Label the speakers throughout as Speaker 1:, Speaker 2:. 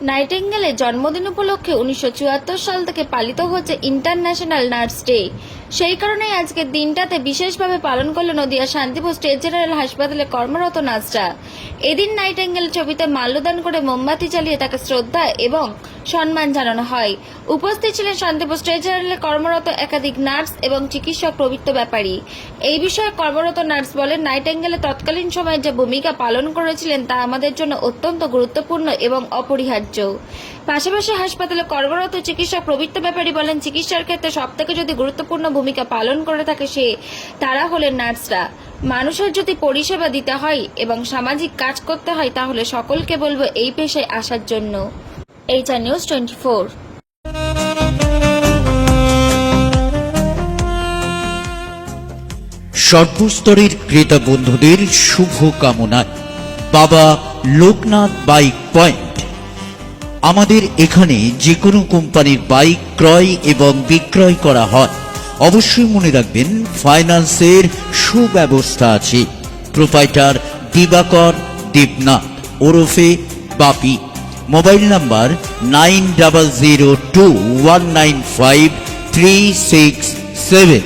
Speaker 1: নাইটিঙ্গেলের জন্মদিন উপলক্ষে 1974 সাল থেকে পালিত হচ্ছে ইন্টারন্যাশনাল নার্স ডে। সেই কারণেই আজকের দিনটাতে বিশেষভাবে পালন করল নদিয়া শান্তিপুর স্টেট জেনারেল হাসপাতালে কর্মরত নার্সরা। এদিন নাইটিঙ্গেলের ছবিতে মাল্যদান করে মোমবাতি জ্বালিয়ে তাকে শ্রদ্ধা এবং সম্মান জানানো হয়। উপস্থিত ছিলেন শান্তিপুর স্টেট জেনারেলে কর্মরত একাধিক নার্স এবং চিকিৎসক প্রবৃত্ত ব্যাপারী। এই বিষয়ে কর্মরত নার্স বলেন, নাইটিঙ্গেলে তৎকালীন সময়ে যে ভূমিকা পালন করেছিলেন তা আমাদের জন্য অত্যন্ত গুরুত্বপূর্ণ এবং অপরিহার্য। পাশাপাশি হাসপাতালে কর্মরত চিকিৎসক প্রবৃত্ত ব্যাপারী বলেন, চিকিৎসার ক্ষেত্রে সবথেকে যদি গুরুত্বপূর্ণ ভূমিকা পালন করে থাকে তারা হলেন নার্সরা। মানুষের যদি পরিষেবা দিতে হয় এবং সামাজিক কাজ করতে হয় তাহলে সকলকে বলবো এই পেশায় আসার জন্য। HR News 24।
Speaker 2: সর্বস্তরের ক্রেতা বন্ধুদের শুভ কামনায় বাবা লোকনাথ বাইক পয়েন্ট। আমাদের এখানে যে কোনো কোম্পানির বাইক ক্রয় এবং বিক্রয় করা হয়। অবশ্যই মনে রাখবেন, ফাইন্যান্সের সুব্যবস্থা আছে। প্রোপাইটার দিবাকর দেবনাথ ওরফে বাপি। Mobile number 9002195367।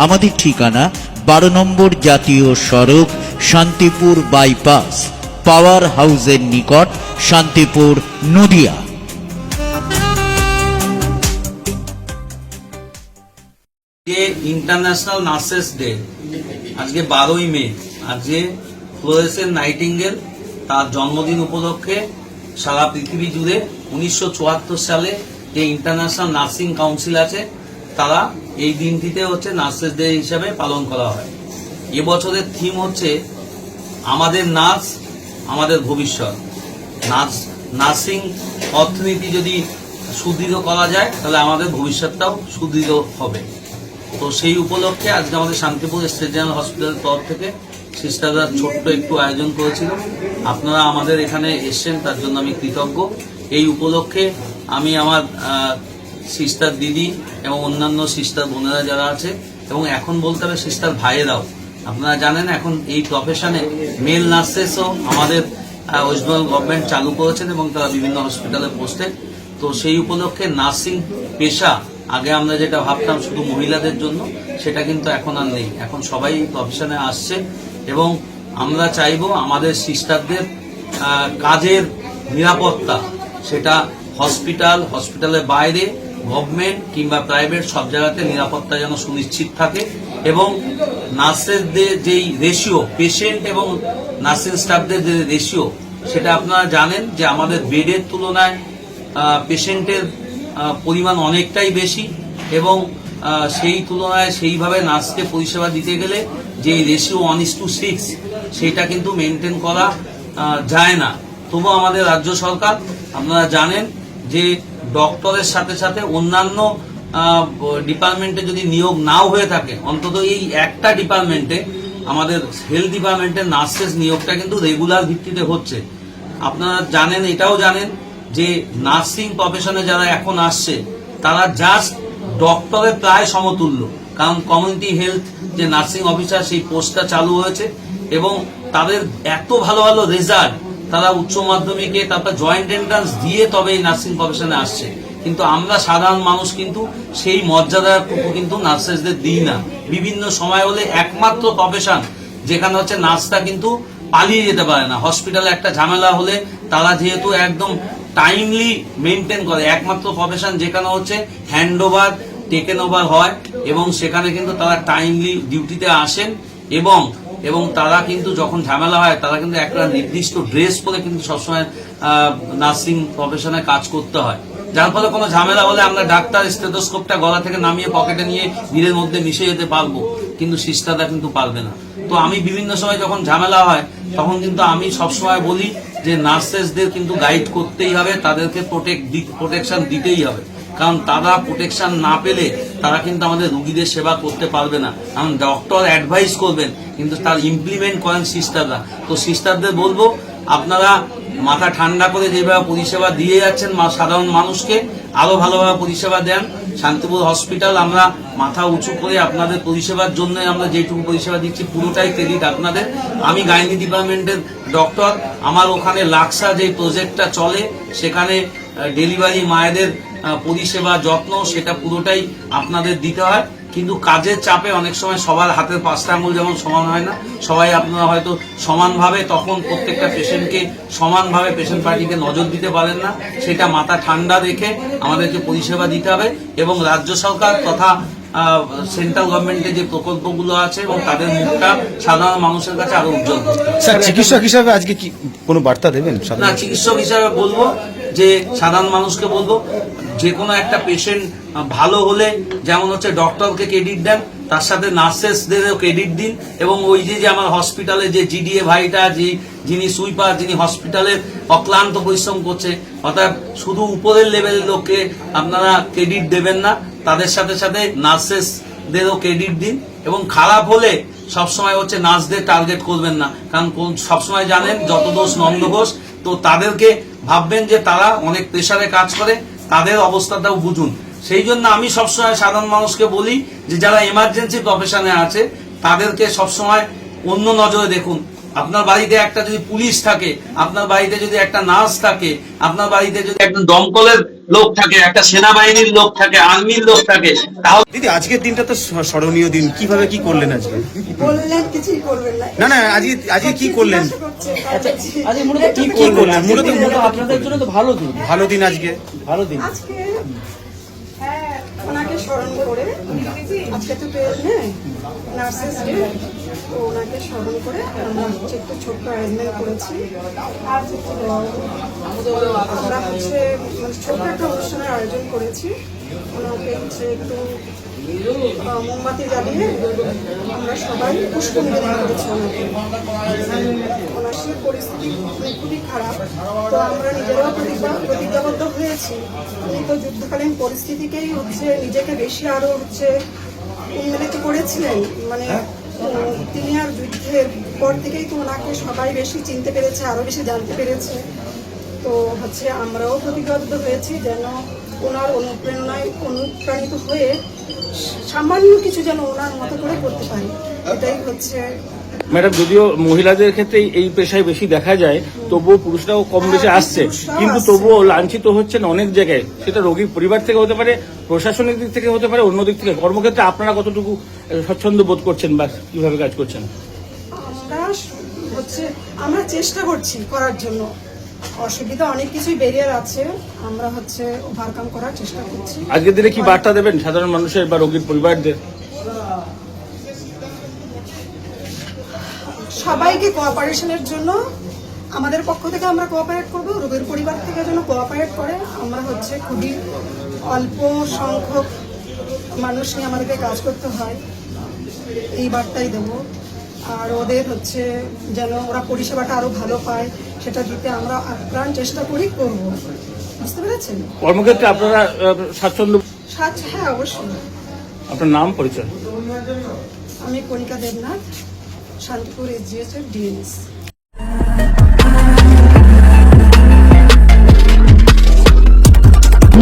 Speaker 2: আমাদের ঠিকানা 12 নম্বর জাতীয় সড়ক, শান্তিপুর বাইপাস, পাওয়ার হাউসের নিকট, Shantipur, Nadia.
Speaker 3: International nurses day আজকে 12ই মে। আজকে ফ্লোরেসেন্ট নাইটিঙ্গেল তার জন্মদিন উপলক্ষে সারা পৃথিবী জুড়ে 1974 সালে যে ইন্টারন্যাশনাল নার্সিং কাউন্সিল আছে তারা এই দিনটিতে হচ্ছে নার্সেস ডে হিসাবে পালন করা হয়। এবছরের থিম হচ্ছে আমাদের নার্স আমাদের ভবিষ্যৎ। নার্সিং অর্থনীতি যদি সুদৃঢ় করা যায় তাহলে আমাদের ভবিষ্যৎটাও সুদৃঢ় হবে। তো সেই উপলক্ষে আজকে আমাদের শান্তিপুর স্টেট জেনারেল হসপিটালের তরফ থেকে সিস্টাররা ছোট্ট একটু আয়োজন করেছিল। আপনারা আমাদের এখানে এসছেন, তার জন্য আমি কৃতজ্ঞ। এই উপলক্ষে আমি আমার সিস্টার দিদি এবং অন্যান্য সিস্টার বোনেরা যারা আছে, এবং এখন বলতে হবে সিস্টার ভাইয়েরাও, আপনারা জানেন এখন এই প্রফেশনে মেল নার্সেসও আমাদের ওয়েস্ট বেঙ্গল গভর্নমেন্ট চালু করেছেন এবং তারা বিভিন্ন হসপিটালে পোস্টে। তো সেই উপলক্ষে নার্সিং পেশা আগে আমরা যেটা ভাবতাম শুধু মহিলাদের জন্য, সেটা কিন্তু এখন আর নেই। এখন সবাই এই প্রফেশনে আসছে এবং আমরা চাইবো আমাদের সিস্টারদের কাজের নিরাপত্তা, সেটা হসপিটালের বাইরে, গভর্নমেন্ট কিংবা প্রাইভেট সব জায়গাতে নিরাপত্তা যেন সুনিশ্চিত থাকে। এবং নার্সেসদের যেই রেশিও, পেশেন্ট এবং নার্সিং স্টাফদের যে রেশিও, সেটা আপনারা জানেন যে আমাদের বেডের তুলনায় পেশেন্টের পরিমাণ অনেকটাই বেশি, এবং সেই তুলনায় সেইভাবে নার্সকে পরিষেবা দিতে গেলে যে রেশিও 1:6 সেটা কিন্তু মেনটেন করা যায় না। তবু আমাদের রাজ্য সরকার, আপনারা জানেন যে ডক্টরের সাথে সাথে অন্যান্য ডিপার্টমেন্টে যদি নিয়োগ নাও হয়ে থাকে, অন্তত এই একটা ডিপার্টমেন্টে আমাদের হেলথ ডিপার্টমেন্টের নার্সেস নিয়োগটা কিন্তু রেগুলার ভিত্তিতে হচ্ছে। আপনারা জানেন, এটাও জানেন যে নার্সিং প্রফেশনে যারা এখন আসছে তারা জাস্ট ডক্টরের প্রায় সমতুল্য, কারণ কমিউনিটি হেলথ যে নার্সিং অফিসার সেই পোস্টটা চালু হয়েছে এবং তাদের এত ভালো ভালো রেজাল্ট, তারা উচ্চ মাধ্যমিকে তারপর জয়েন্ট এন্ট্রান্স দিয়ে তবে এই নার্সিং প্রফেশনে আসছে। কিন্তু আমরা সাধারণ মানুষ কিন্তু সেই মর্যাদাটুকু কিন্তু নার্সেসদের দিই না। বিভিন্ন সময় হলে একমাত্র প্রফেশন যেখানে হচ্ছে নার্সটা কিন্তু পালিয়ে যেতে পারে না। হসপিটালে একটা ঝামেলা হলে তারা যেহেতু একদম টাইমলি মেনটেন করে, একমাত্র প্রফেশন যেখানে হচ্ছে হ্যান্ড ওভার টেকেন ওভার হয় এবং সেখানে কিন্তু তারা টাইমলি ডিউটিতে আসেন এবং তারা কিন্তু যখন ঝামেলা হয় তারা কিন্তু একটা নির্দিষ্ট ড্রেস পরে কিন্তু সবসময় নার্সিং প্রফেশনে কাজ করতে হয়। যার ফলে কোনো ঝামেলা হলে আমরা ডাক্তার স্টেথোস্কোপটা গলা থেকে নামিয়ে পকেটে নিয়ে ভিড়ের মধ্যে মিশে যেতে পারবো, কিন্তু সিস্টাররা কিন্তু পারবে না। তো আমি বিভিন্ন সময় যখন ঝামেলা হয় তখন কিন্তু আমি সবসময় বলি যে নার্সেসদের কিন্তু গাইড করতেই হবে, তাদেরকে প্রোটেকশন দিতেই হবে, কারণ তারা প্রোটেকশন না পেলে তারা কিন্তু আমাদের রুগীদের সেবা করতে পারবে না। কারণ ডক্টর অ্যাডভাইস করবেন কিন্তু তার ইমপ্লিমেন্ট করেন সিস্টাররা। তো সিস্টারদের বলবো, আপনারা মাথা ঠান্ডা করে যেভাবে পরিষেবা দিয়ে যাচ্ছেন সাধারণ মানুষকে, আরো ভালোভাবে পরিষেবা দেন। শান্তিপুর হসপিটাল আমরা মাথা উঁচু করে আপনাদের পরিষেবার জন্য আমরা যেটুকু পরিষেবা দিচ্ছি পুরোটাই ক্রেডিট আপনাদের। আমি গাইনি ডিপার্টমেন্টের ডক্টর, আমার ওখানে লাক্সা যে প্রজেক্টটা চলে সেখানে ডেলিভারি মায়েদের পরিষেবা যত্ন সেটা পুরোটাই আপনাদের দিতে হয়। কিন্তু কাজের চাপে অনেক সময় সবার হাতের পাঁচটা আঙুল যেমন সমান হয় না, সবাই আপনারা হয়তো সমানভাবে তখন প্রত্যেকটা পেশেন্টকে সমানভাবে পেশেন্ট পার্টিকে নজর দিতে পারেন না। সেটা মাথা ঠান্ডা রেখে আমাদেরকে পরিষেবা দিতে হবে এবং রাজ্য সরকার তথা সেন্ট্রাল গভর্নমেন্টের যে প্রকল্পগুলো আছে এবং তাদের মুখটা সাধারণ মানুষের কাছে আরো উজ্জ্বল করতে হবে।
Speaker 4: স্যার, চিকিৎসক হিসাবে আজকে কি কোনো বার্তা দেবেন?
Speaker 3: না, চিকিৎসক হিসাবে বলবো যে সাধারণ মানুষকে বলবো যে কোনো একটা পেশেন্ট ভালো হলে যেমন হচ্ছে ডক্টরকে ক্রেডিট দেন, তার সাথে নার্সেসদেরও ক্রেডিট দিন এবং ওই যে আমার হসপিটালে যে জিডিএ ভাইটা যিনি সুইপার, যিনি হসপিটালের অক্লান্ত পরিশ্রম করছে, অর্থাৎ শুধু উপরের লেভেলের লোককে আপনারা ক্রেডিট দেবেন না, তাদের সাথে সাথে নার্সেসদেরও ক্রেডিট দিন এবং খারাপ হলে সবসময় হচ্ছে নার্সদের টার্গেট করবেন না, কারণ সবসময় জানেন যত দোষ নন্দ ঘোষ, তো তাদেরকে ভাববেন যে তারা অনেক প্রেসারে কাজ করে, তাদের অবস্থাটাও বুঝুন। সেই জন্য আমি সবসময় সাধারণ মানুষকে বলি যে যারা এমার্জেন্সি প্রফেশনে আছে তাদেরকে সবসময় অন্য নজরে দেখুন। আপনার বাড়িতে একটা যদি পুলিশ থাকে, আপনার বাড়িতে যদি একটা নার্স থাকে, আপনার বাড়িতে যদি একজন দমকলের লোক থাকে, একটা সেনাবাহিনীর লোক থাকে, আর্মির লোক থাকে, তাহলে
Speaker 4: দিদি আজকের দিনটা তো স্মরণীয় দিন, কিভাবে কি করলেন আজকে?
Speaker 5: বললেন কিছুই করবেন না।
Speaker 4: না না, আজকে কি করলেন?
Speaker 5: আজকে মূলত
Speaker 4: কি করলেন? মূলত
Speaker 6: আপনাদের জন্য তো ভালো দিন,
Speaker 4: ভালো দিন আজকে।
Speaker 6: ভালো দিন।
Speaker 5: আজকে ওনাকে স্মরণ করে, আজকে তো নার্সেস ডে, তো ওনাকে স্মরণ করে আমরা হচ্ছে একটু ছোট্ট অ্যারেঞ্জমেন্ট করেছি। আমরা হচ্ছে মানে ছোট্ট একটা অনুষ্ঠানের আয়োজন করেছি। ওনাকে হচ্ছে একটু মোমবাতি জ্বালিয়ে আমরা সবাই পুষ্প নিবেদন করেছি ওনাকে। ওনার সেই পরিস্থিতি খুবই খারাপ, তো আমরা নিজেরাও প্রতিজ্ঞাবদ্ধ হয়েছি। উনি তো যুদ্ধকালীন পরিস্থিতিকেই হচ্ছে নিজেকে বেশি আরো হচ্ছে উন্মিলিত করেছিলেন, মানে তিনি আর যুদ্ধের পর থেকেই তো ওনাকে সবাই বেশি চিনতে পেরেছে, আরো বেশি জানতে পেরেছে। তো হচ্ছে আমরাও প্রতিজ্ঞাবদ্ধ হয়েছি যেন ওনার অনুপ্রেরণায় অনুপ্রাণিত হয়ে সামান্য কিছু যেন ওনার মতো করে করতে পারি, এটাই হচ্ছে।
Speaker 6: ম্যাডাম, যদিও মহিলাদের ক্ষেত্রে এই পেশায় বেশি দেখা যায়, তবুও পুরুষরাও কম বেশি আসছে, কিন্তু তবুও লাঞ্ছিত হচ্ছেন অনেক জায়গায়। সেটা রোগীর পরিবার থেকে হতে পারে, প্রশাসনিক দিক থেকে হতে পারে, অন্য দিক থেকে। কর্মক্ষেত্রে আপনারা কতটুকু স্বচ্ছন্দ বোধ করছেন বা কিভাবে কাজ করছেন?
Speaker 5: আমরা চেষ্টা করছি করার জন্য, অসুবিধা অনেক কিছুই বেরিয়ার আছে, আমরা হচ্ছে ওভারকাম করার চেষ্টা করছি।
Speaker 6: আজকের দিনে কি বার্তা দেবেন সাধারণ মানুষের বা রোগীর পরিবারদের?
Speaker 5: সবাইকে কোঅপারেশনের জন্য আমাদের পক্ষ থেকে আমরা কোঅপারেট করব, রোগীর পরিবার থেকে যেন কোঅপারেট করে। আমরা হচ্ছে খুবই অল্প সংখ্যক মানুষ নিয়ে আমাদেরকে কাজ করতে হয়, এই বার্তাই দেব। আর ওদের হচ্ছে যেন ওরা পরিষেবাটা আরো ভালো পায় সেটা দিতে আমরা আপ্রাণ চেষ্টা করব, বুঝতে পেরেছেন?
Speaker 6: কর্মক্ষেত্রে আপনারা স্বাচ্ছন্দ্য?
Speaker 5: হ্যাঁ, অবশ্যই।
Speaker 6: আপনার নাম, পরিচয়?
Speaker 5: আমি কণিকা দেবনাথ, শান্তিপুর এসজিএস এর ডিএনএস।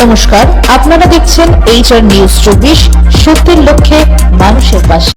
Speaker 7: নমস্কার, আপনারা দেখছেন HR নিউজ 24, সত্যের লক্ষ্যে মানুষের পাশে।